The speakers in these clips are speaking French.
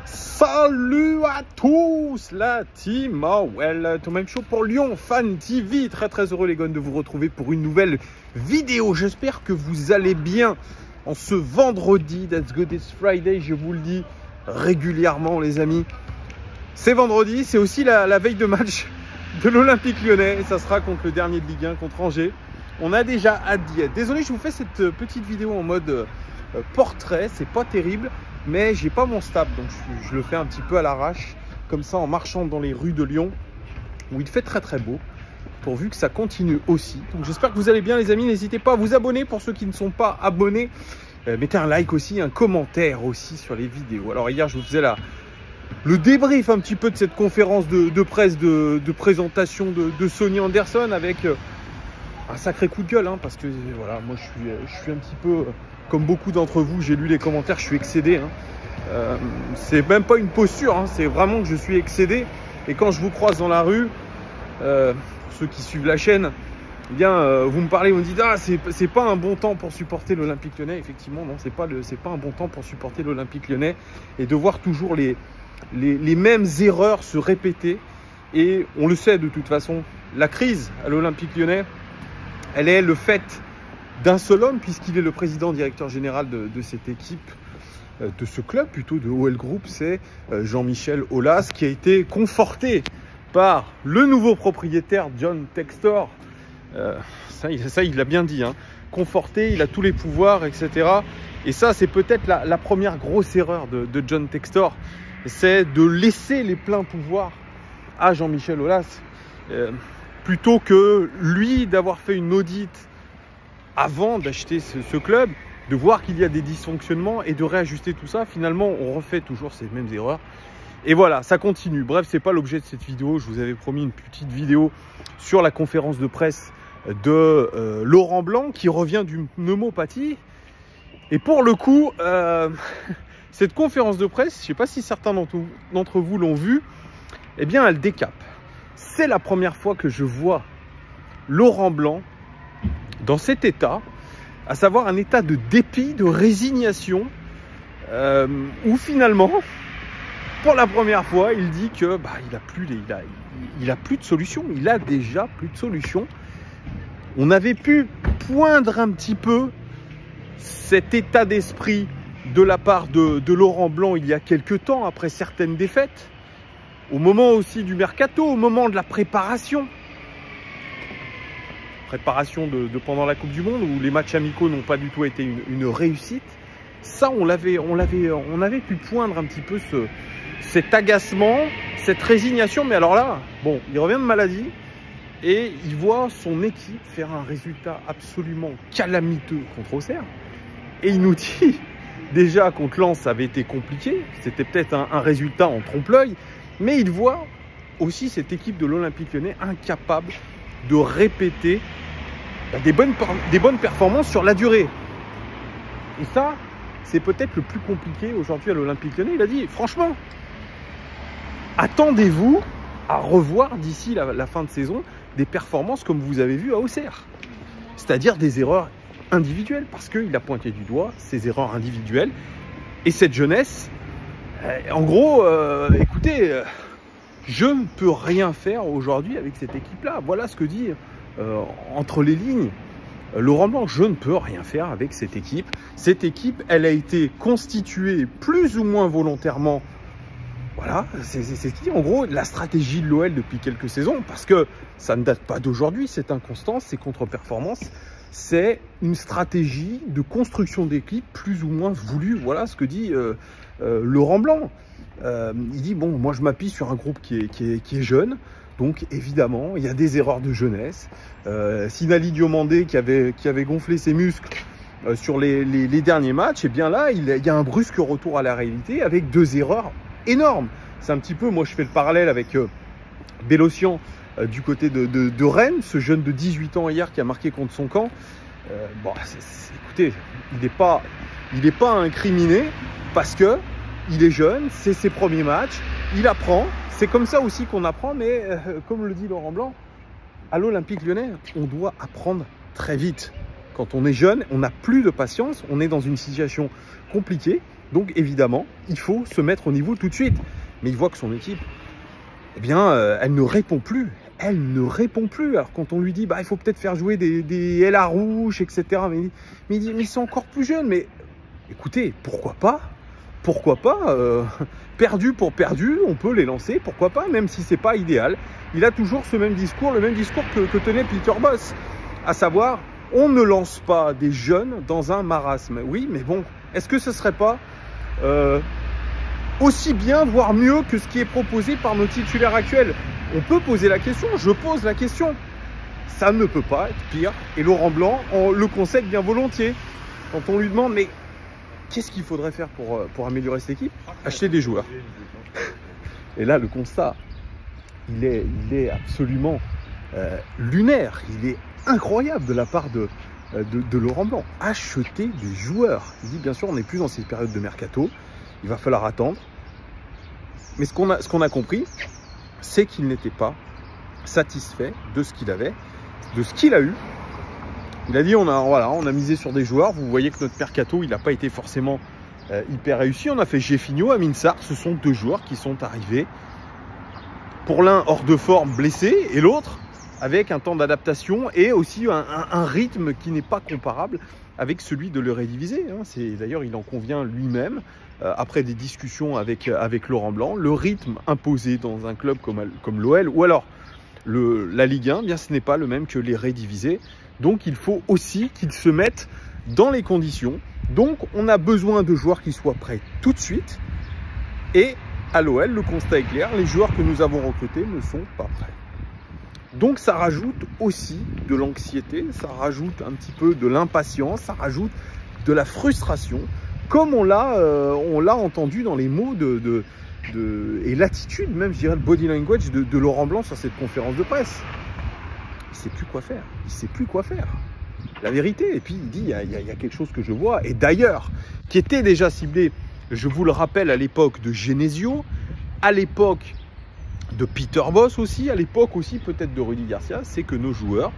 Salut à tous la team Welcome Show pour Lyon Fan TV. Très heureux les gars de vous retrouver pour une nouvelle vidéo. J'espère que vous allez bien en ce vendredi. That's good, it's Friday, je vous le dis régulièrement les amis. C'est vendredi, c'est aussi la veille de match de l'Olympique Lyonnais. Et ça sera contre le dernier de Ligue 1, contre Angers. On a déjà hâte d'y être. Désolé, je vous fais cette petite vidéo en mode portrait, c'est pas terrible. Mais j'ai pas mon stable, donc je le fais un petit peu à l'arrache, comme ça en marchant dans les rues de Lyon, où il fait très beau, pourvu que ça continue aussi. Donc j'espère que vous allez bien les amis, n'hésitez pas à vous abonner pour ceux qui ne sont pas abonnés. Mettez un like aussi, un commentaire aussi sur les vidéos. Alors hier je vous faisais le débrief un petit peu de cette conférence de presse de présentation de Sonny Anderson avec un sacré coup de gueule, hein, parce que voilà, moi je suis un petit peu... Comme beaucoup d'entre vous, j'ai lu les commentaires, je suis excédé. Hein. C'est même pas une posture, hein, c'est vraiment que je suis excédé. Et quand je vous croise dans la rue, pour ceux qui suivent la chaîne, eh bien, vous me parlez, vous me dites « Ah, c'est pas un bon temps pour supporter l'Olympique Lyonnais ». Effectivement, non, c'est pas un bon temps pour supporter l'Olympique Lyonnais. Et de voir toujours les mêmes erreurs se répéter. Et on le sait de toute façon, la crise à l'Olympique Lyonnais, elle est le fait d'un seul homme, puisqu'il est le président directeur général de cette équipe, de ce club plutôt, de OL Group, c'est Jean-Michel Aulas, qui a été conforté par le nouveau propriétaire John Textor. Ça il l'a bien dit, hein. Conforté, il a tous les pouvoirs, etc. Et ça, c'est peut-être la première grosse erreur de John Textor, c'est de laisser les pleins pouvoirs à Jean-Michel Aulas, plutôt que lui d'avoir fait une audit avant d'acheter ce club, de voir qu'il y a des dysfonctionnements et de réajuster tout ça. Finalement, on refait toujours ces mêmes erreurs. Et voilà, ça continue. Bref, c'est pas l'objet de cette vidéo. Je vous avais promis une petite vidéo sur la conférence de presse de Laurent Blanc, qui revient d'une pneumopathie. Et pour le coup, cette conférence de presse, je ne sais pas si certains d'entre vous l'ont vue, eh bien, elle décape. C'est la première fois que je vois Laurent Blanc dans cet état, à savoir un état de dépit, de résignation, où finalement, pour la première fois, il dit que il a plus de solution. Il a déjà plus de solution. On avait pu poindre un petit peu cet état d'esprit de la part de Laurent Blanc il y a quelques temps, après certaines défaites, au moment aussi du mercato, au moment de la préparation pendant la Coupe du Monde, où les matchs amicaux n'ont pas du tout été une réussite. Ça, on avait pu poindre un petit peu cet agacement, cette résignation. Mais alors là, bon, il revient de maladie et il voit son équipe faire un résultat absolument calamiteux contre Auxerre. Et il nous dit, déjà contre Lens, ça avait été compliqué. C'était peut-être un résultat en trompe-l'œil. Mais il voit aussi cette équipe de l'Olympique Lyonnais incapable de répéter des bonnes performances sur la durée. Et ça, c'est peut-être le plus compliqué aujourd'hui à l'Olympique Lyonnais. Il a dit, franchement, attendez-vous à revoir d'ici la fin de saison des performances comme vous avez vu à Auxerre. C'est-à-dire des erreurs individuelles, parce qu'il a pointé du doigt ces erreurs individuelles. Et cette jeunesse, en gros, écoutez... je ne peux rien faire aujourd'hui avec cette équipe-là. Voilà ce que dit entre les lignes Laurent Blanc. Je ne peux rien faire avec cette équipe. Cette équipe, elle a été constituée plus ou moins volontairement. Voilà, c'est ce qui dit en gros la stratégie de l'OL depuis quelques saisons. Parce que ça ne date pas d'aujourd'hui, cette inconstance, ces contre-performances. C'est une stratégie de construction d'équipe plus ou moins voulue. Voilà ce que dit Laurent Blanc. Il dit, bon, moi je m'appuie sur un groupe qui est jeune, donc évidemment il y a des erreurs de jeunesse. Sinali Diomandé qui avait gonflé ses muscles sur les derniers matchs, et bien là il y a un brusque retour à la réalité avec deux erreurs énormes. C'est un petit peu, moi je fais le parallèle avec Bélocian du côté de Rennes, ce jeune de 18 ans hier qui a marqué contre son camp. Bon, écoutez, il n'est pas incriminé parce que il est jeune, c'est ses premiers matchs, il apprend. C'est comme ça aussi qu'on apprend, mais comme le dit Laurent Blanc, à l'Olympique Lyonnais, on doit apprendre très vite. Quand on est jeune, on n'a plus de patience, on est dans une situation compliquée. Donc évidemment, il faut se mettre au niveau tout de suite. Mais il voit que son équipe, eh bien, elle ne répond plus. Elle ne répond plus. Alors quand on lui dit, bah, il faut peut-être faire jouer des LA rouges, etc. Mais il dit, mais ils sont encore plus jeunes. Mais écoutez, pourquoi pas? Pourquoi pas perdu pour perdu, on peut les lancer, pourquoi pas, même si c'est pas idéal. Il a toujours ce même discours, le même discours que tenait Peter Bosz, à savoir, on ne lance pas des jeunes dans un marasme. Oui, mais bon, est-ce que ce serait pas aussi bien, voire mieux que ce qui est proposé par nos titulaires actuels? On peut poser la question, je pose la question. Ça ne peut pas être pire. Et Laurent Blanc le concède bien volontiers. Quand on lui demande, mais qu'est-ce qu'il faudrait faire pour améliorer cette équipe? Acheter des joueurs. Et là, le constat, il est absolument lunaire. Il est incroyable de la part de Laurent Blanc. Acheter des joueurs. Il dit, bien sûr, on n'est plus dans cette période de mercato. Il va falloir attendre. Mais ce qu'on a compris, c'est qu'il n'était pas satisfait de ce qu'il avait, de ce qu'il a eu. Il a dit, on a misé sur des joueurs. Vous voyez que notre mercato, il n'a pas été forcément hyper réussi. On a fait Jeffinho, Amin Sarr. Ce sont deux joueurs qui sont arrivés. Pour l'un, hors de forme, blessé, et l'autre, avec un temps d'adaptation et aussi un rythme qui n'est pas comparable avec celui de l'Eredivisie. D'ailleurs, il en convient lui-même, après des discussions avec Laurent Blanc. Le rythme imposé dans un club comme l'OL, ou alors la Ligue 1, bien, ce n'est pas le même que l'Eredivisie. Donc, il faut aussi qu'ils se mettent dans les conditions. Donc, on a besoin de joueurs qui soient prêts tout de suite. Et à l'OL, le constat est clair, les joueurs que nous avons recrutés ne sont pas prêts. Donc, ça rajoute aussi de l'anxiété, ça rajoute un petit peu de l'impatience, ça rajoute de la frustration, comme on l'a entendu dans les mots et l'attitude, même, je dirais, le body language de Laurent Blanc sur cette conférence de presse. Il ne sait plus quoi faire. Il ne sait plus quoi faire. La vérité. Et puis il dit, il y a quelque chose que je vois. Et d'ailleurs, qui était déjà ciblé, je vous le rappelle, à l'époque de Genesio, à l'époque de Peter Bosz aussi, à l'époque aussi peut-être de Rudy Garcia, c'est que nos joueurs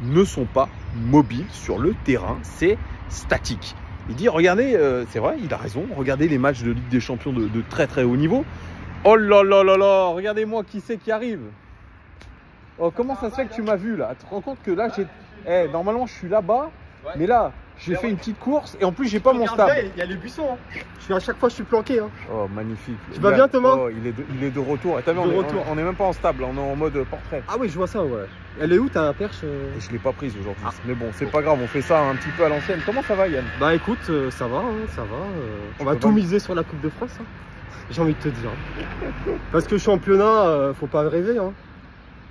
ne sont pas mobiles sur le terrain. C'est statique. Il dit, regardez, c'est vrai, il a raison, regardez les matchs de Ligue des Champions de très très haut niveau. Oh là là là là, regardez-moi qui c'est qui arrive. Oh, comment ça se fait que tu m'as vu là? Tu te rends compte que là, normalement je suis là-bas, ouais. Mais là, j'ai fait une petite course et en plus j'ai pas mon stable. Il y a les buissons, hein. À chaque fois je suis planqué. Hein. Oh, magnifique. Tu vas bien, Thomas? Oh, il est de retour. Et on est même pas en stable, on est en mode portrait. Ah oui, je vois ça, ouais. Elle est où ta perche? Je l'ai pas prise aujourd'hui. Mais bon, c'est pas grave, on fait ça un petit peu à l'ancienne. Comment ça va, Yann? Bah écoute, ça va, hein, ça va. On va tout miser sur la Coupe de France, hein. J'ai envie de te dire. Parce que championnat, faut pas rêver, hein.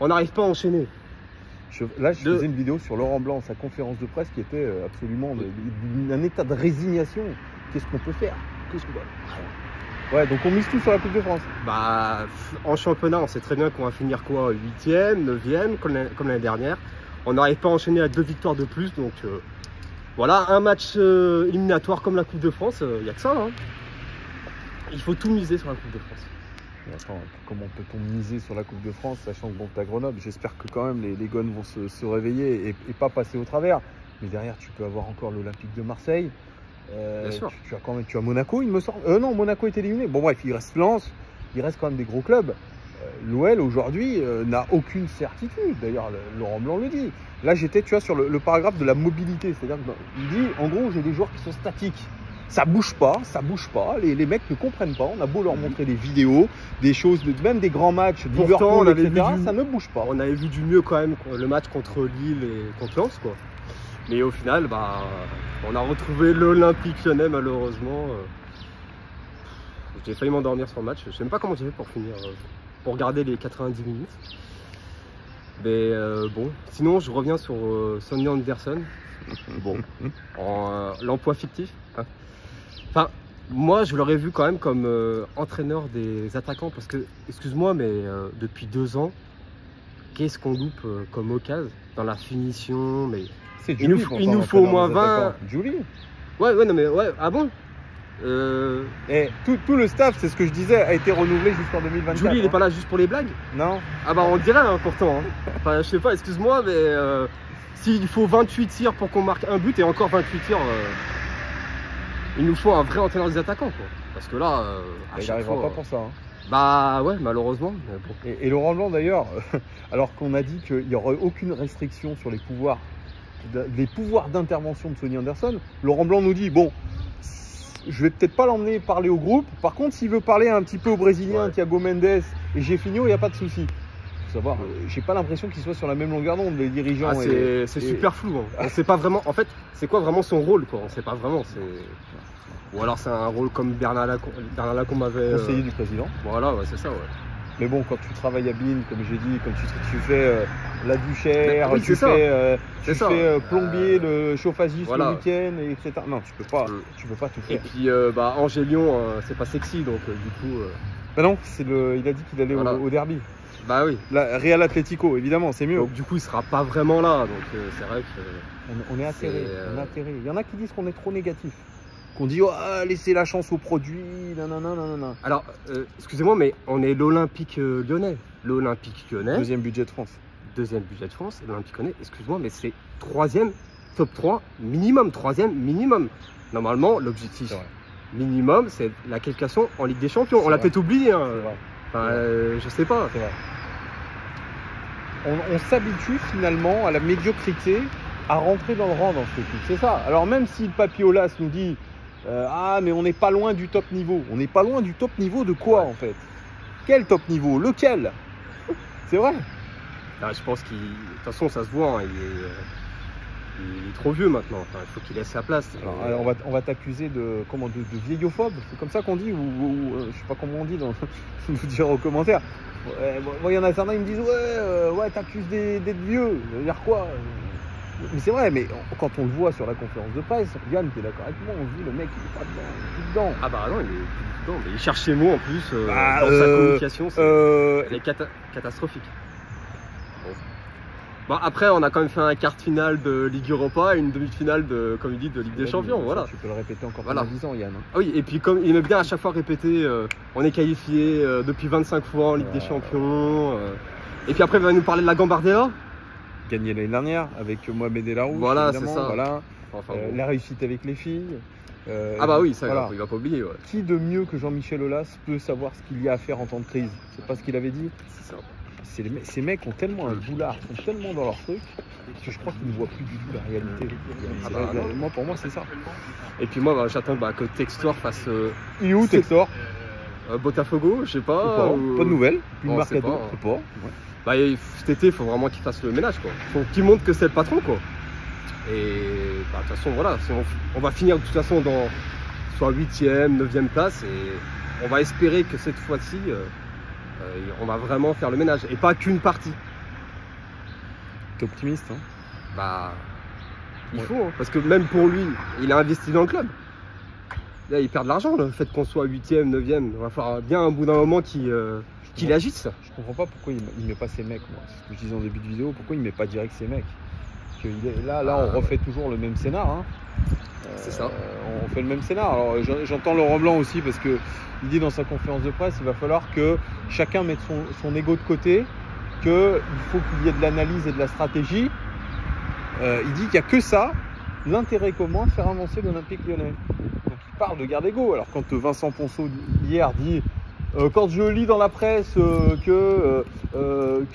On n'arrive pas à enchaîner. Là, je faisais une vidéo sur Laurent Blanc, sa conférence de presse, qui était absolument d'un état de résignation. Qu'est-ce qu'on peut faire? Ouais, donc on mise tout sur la Coupe de France. Bah, en championnat, on sait très bien qu'on va finir quoi, 8e, 9e, comme l'année dernière. On n'arrive pas à enchaîner à 2 victoires de plus. Donc voilà, un match éliminatoire comme la Coupe de France, il n'y a que ça. Hein. Il faut tout miser sur la Coupe de France. Attends, comment peut-on miser sur la Coupe de France, sachant que bon, tu as Grenoble, j'espère que quand même les gones vont se réveiller et pas passer au travers. Mais derrière, tu peux avoir encore l'Olympique de Marseille. Bien sûr. Tu as Monaco, il me semble. Non, Monaco est éliminé. Bon, bref, il reste Lens, il reste quand même des gros clubs. L'OL aujourd'hui n'a aucune certitude. D'ailleurs, Laurent Blanc le dit. Là, j'étais, tu vois, sur le paragraphe de la mobilité. C'est-à-dire qu'il dit, en gros, j'ai des joueurs qui sont statiques. Ça bouge pas, les mecs ne comprennent pas. On a beau leur montrer des vidéos, des choses, même des grands matchs, Liverpool, etc., ça ne bouge pas. On avait vu du mieux quand même le match contre Lille et contre Lens, quoi. Mais au final, bah, on a retrouvé l'Olympique Lyonnais, malheureusement. J'ai failli m'endormir sur le match. Je sais même pas comment j'ai fait pour finir, pour regarder les 90 minutes. Mais bon, sinon je reviens sur Sonny Anderson. Bon, l'emploi fictif. Hein. Enfin, moi je l'aurais vu quand même comme entraîneur des attaquants parce que, excuse-moi, mais depuis 2 ans, qu'est-ce qu'on loupe comme occasion dans la finition, mais il nous faut au moins 20. Julie. Ouais, non mais ouais, ah bon? Et tout le staff, c'est ce que je disais, a été renouvelé jusqu'en 2024. Julie, il est pas là juste pour les blagues? Non. Ah bah on dirait hein, pourtant. Hein. Enfin, je sais pas, excuse-moi, mais s'il faut 28 tirs pour qu'on marque un but et encore 28 tirs. il nous faut un vrai entraîneur des attaquants, quoi. Parce que là, à Il chaque n'arrivera fois, pas pour ça. Hein. bah ouais, malheureusement. Mais bon. Et Laurent Blanc d'ailleurs, alors qu'on a dit qu'il n'y aurait aucune restriction sur les pouvoirs d'intervention de Sonny Anderson, Laurent Blanc nous dit bon, je vais peut-être pas l'emmener parler au groupe. Par contre, s'il veut parler un petit peu au Brésilien, Thiago Mendes et Gefinho, il n'y a pas de souci. Faut savoir, j'ai pas l'impression qu'ils soient sur la même longueur d'onde, les dirigeants. Ah, c'est super flou. Hein. On sait pas vraiment. En fait, c'est quoi vraiment son rôle, quoi. On sait pas vraiment. Ou alors c'est un rôle comme Bernard Lacombe avait. Conseiller du président. Voilà, ouais, c'est ça, ouais. Mais bon, quand tu travailles à BIN, comme j'ai dit, quand tu fais la douchère, oui, tu fais plombier, le chauffagiste voilà. le week-end, etc. Non, tu peux pas tout faire. Et puis, Angers-Lyon, c'est pas sexy, donc du coup. Bah non, il a dit qu'il allait voilà. au derby. Bah oui. La Real Atlético, évidemment, c'est mieux. Donc du coup, il sera pas vraiment là, donc c'est vrai que. On est atterré. Il y en a qui disent qu'on est trop négatif. Qu'on dit, oh, laissez la chance aux produits, nanana. Alors, excusez-moi, mais on est l'Olympique lyonnais. L'Olympique lyonnais. Deuxième budget de France. Deuxième budget de France, l'Olympique lyonnais, excuse-moi, mais c'est troisième, top 3, minimum, troisième, minimum. Normalement, l'objectif minimum, c'est la qualification en Ligue des Champions. On l'a peut-être oublié, hein. Enfin, je sais pas. C'est vrai. On s'habitue finalement à la médiocrité, à rentrer dans le rang dans ce truc. C'est ça. Alors même si le Papiolas nous dit mais on n'est pas loin du top niveau. On n'est pas loin du top niveau de quoi en fait? Quel top niveau? Lequel? C'est vrai. Je pense qu'il. De toute façon, ça se voit. Hein, il est trop vieux maintenant. Enfin, il faut qu'il laisse sa place. Alors, on va t'accuser de vieillophobe. C'est comme ça qu'on dit ou je sais pas comment on dit. Vous dire aux commentaires. Il y en a certains qui me disent ouais t'accuses d'être vieux. Ça veut dire quoi? Mais c'est vrai, mais quand on le voit sur la conférence de presse, Yann, t'es d'accord avec moi, on se dit le mec il est pas dedans, il est plus dedans. Ah bah non, il est plus dedans, mais il cherche ses mots en plus, dans sa communication, elle est catastrophique. Bon, après, on a quand même fait un quart de finale de Ligue Europa et une demi-finale de, comme il dit, de Ligue des Champions, voilà. Tu peux le répéter encore pendant 10 ans, Yann. Ah oui, et puis comme il aime bien à chaque fois répéter, on est qualifié depuis 25 fois en Ligue des Champions, et puis après il va nous parler de la Gambardella. Gagné l'année dernière avec Mohamed El Arouche. Voilà, c'est ça. Voilà. Enfin, la réussite avec les filles. Ah bah oui, ça il va pas oublier. Ouais. Qui de mieux que Jean-Michel Aulas peut savoir ce qu'il y a à faire en temps de crise? C'est pas ce qu'il avait dit? C'est ça. Ces mecs ont tellement un boulard, sont tellement dans leur truc que je crois qu'ils ne voient plus du tout la réalité. Pour moi c'est ça. Et puis moi j'attends que Textor fasse. Il est où Textor? Botafogo, je sais pas. Pas de nouvelles. Une Mercato, je sais pas. Bah, cet été, il faut vraiment qu'il fasse le ménage, quoi. Faut qu'il montre que c'est le patron, quoi. Et de toute façon, voilà, on va finir de toute façon dans soit 8e, 9e place, et on va espérer que cette fois-ci, on va vraiment faire le ménage, et pas qu'une partie. T'es optimiste, hein? Bah, il faut, hein, parce que même pour lui, il a investi dans le club. Là, il perd de l'argent, le fait qu'on soit 8e, 9e, il va falloir bien un bout d'un moment qu'il agisse ça. Je comprends pas pourquoi il met pas ses mecs, moi. C'est ce que je disais en début de vidéo, pourquoi il met pas direct ses mecs? Là on refait toujours le même scénar. Hein. C'est ça. On fait le même scénar. Alors j'entends Laurent Blanc aussi parce que il dit dans sa conférence de presse, il va falloir que chacun mette son ego de côté, qu'il faut qu'il y ait de l'analyse et de la stratégie. Il dit qu'il n'y a que ça, l'intérêt commun, faire avancer l'Olympique lyonnais. Donc il parle de garde ego. Alors quand Vincent Ponceau hier dit quand je lis dans la presse que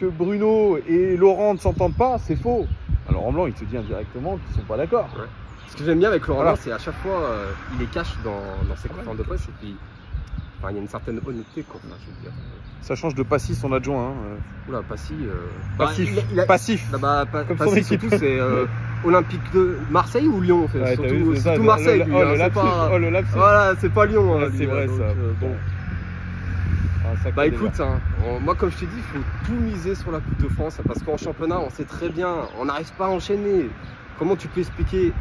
Bruno et Laurent ne s'entendent pas, c'est faux. Alors Laurent Blanc, il te dit indirectement qu'ils ne sont pas d'accord. Ouais. Ce que j'aime bien avec Laurent Blanc, c'est à chaque fois, il est cash dans ses conférences de presse et puis il y a une certaine honnêteté, quoi. Enfin, je veux dire. Ça change de Passy, son adjoint. Hein. Oula, Passy. Passif. Comme son équipe, c'est Olympique de Marseille ou Lyon, en fait. C'est tout Marseille. Le lapsus. Voilà, c'est pas Lyon. C'est vrai, ça. Bon. Bah écoute, moi comme je t'ai dit, il faut tout miser sur la Coupe de France parce qu'en championnat, on sait très bien, on n'arrive pas à enchaîner. Comment tu peux expliquer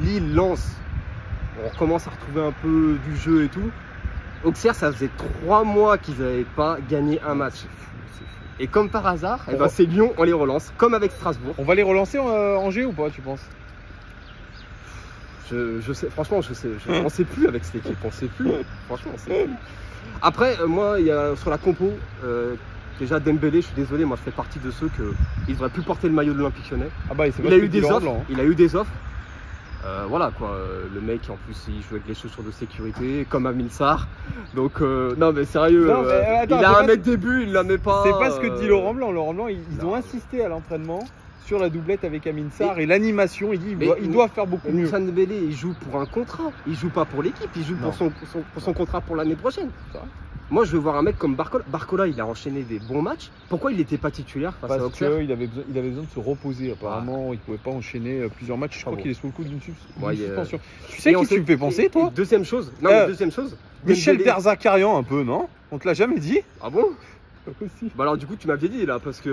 Lille, Lens, on recommence à retrouver un peu du jeu et tout. Auxerre, ça faisait 3 mois qu'ils n'avaient pas gagné un match. Et comme par hasard, c'est Lyon, on les relance, comme avec Strasbourg. On va les relancer Angers ou pas, tu penses? Je sais, franchement, on ne sait plus avec cette équipe, on ne sait plus. Franchement, on sait plus. Après, moi, il y a sur la compo, déjà Dembélé, je suis désolé, moi je fais partie de ceux qui ne devraient plus porter le maillot de l'Olympique lyonnais. Ah bah, il a eu des offres. Il a eu des offres. Voilà quoi, le mec en plus il joue avec les chaussures de sécurité comme Amine Sarr. Donc non mais sérieux, Non, mais, attends, il a c'est 1 mètre début, il la met pas. C'est pas ce que dit Laurent Blanc. Laurent Blanc, ils non. ont insisté à l'entraînement sur la doublette avec Amine Sarr Mais- et l'animation. Il dit il doit faire beaucoup mieux. Moussa Dembélé il joue pour un contrat, il joue pas pour l'équipe, il joue pour son contrat pour l'année prochaine. C'est vrai. Moi je veux voir un mec comme Barcola. Barcola il a enchaîné des bons matchs. Pourquoi il n'était pas titulaire face à Parce Auxerre? qu'il avait besoin de se reposer. Apparemment, il pouvait pas enchaîner plusieurs matchs. Je crois bon. qu'il est sous le coup d'une Ouais, suspension. Tu sais Et qui on tu sait- me fais penser, toi? et deuxième chose, non mais deuxième chose. Michel Dembélé- Derzakarian, un peu, non? On te l'a jamais dit? Ah bon? Pas possible. Bah alors du coup tu m'avais dit là parce que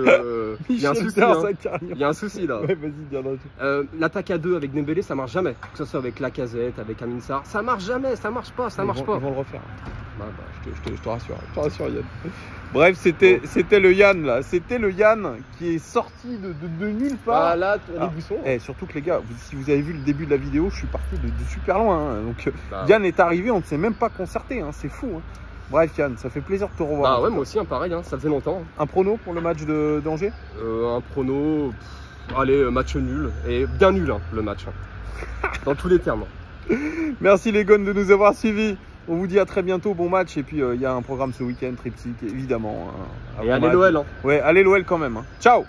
il y a un Michel souci. Hein. Derzakarian. Il y a un souci là. Ouais, vas-y, dis un truc. L'attaque à 2 avec Dembélé ça marche jamais. Que ce soit avec Lacazette, avec Amine Sarr, ça marche jamais, ça marche pas, ça marche Ils pas. vont le refaire. Bah, Je te rassure Yann. Bref, c'était le Yann là, c'était le Yann qui est sorti de nulle part. Ah là, Ah. les boussons. Surtout que les gars, si vous avez vu le début de la vidéo, je suis parti de super loin. Hein. Donc Bah, Yann est arrivé, on ne s'est même pas concerté, hein. C'est fou. Hein. Bref Yann, ça fait plaisir de te revoir. bah ouais, moi aussi, hein, pareil, hein, ça faisait longtemps. Un prono pour le match d'Angers? Un prono, allez, match nul. Et bien nul hein, le match. Hein. Dans tous les termes. Merci les gones de nous avoir suivis. On vous dit à très bientôt, bon match. Et puis il y a un programme ce week-end, triptyque évidemment. Un Et bon allez match. l'OL. Hein. Ouais, allez l'OL quand même. Hein. Ciao.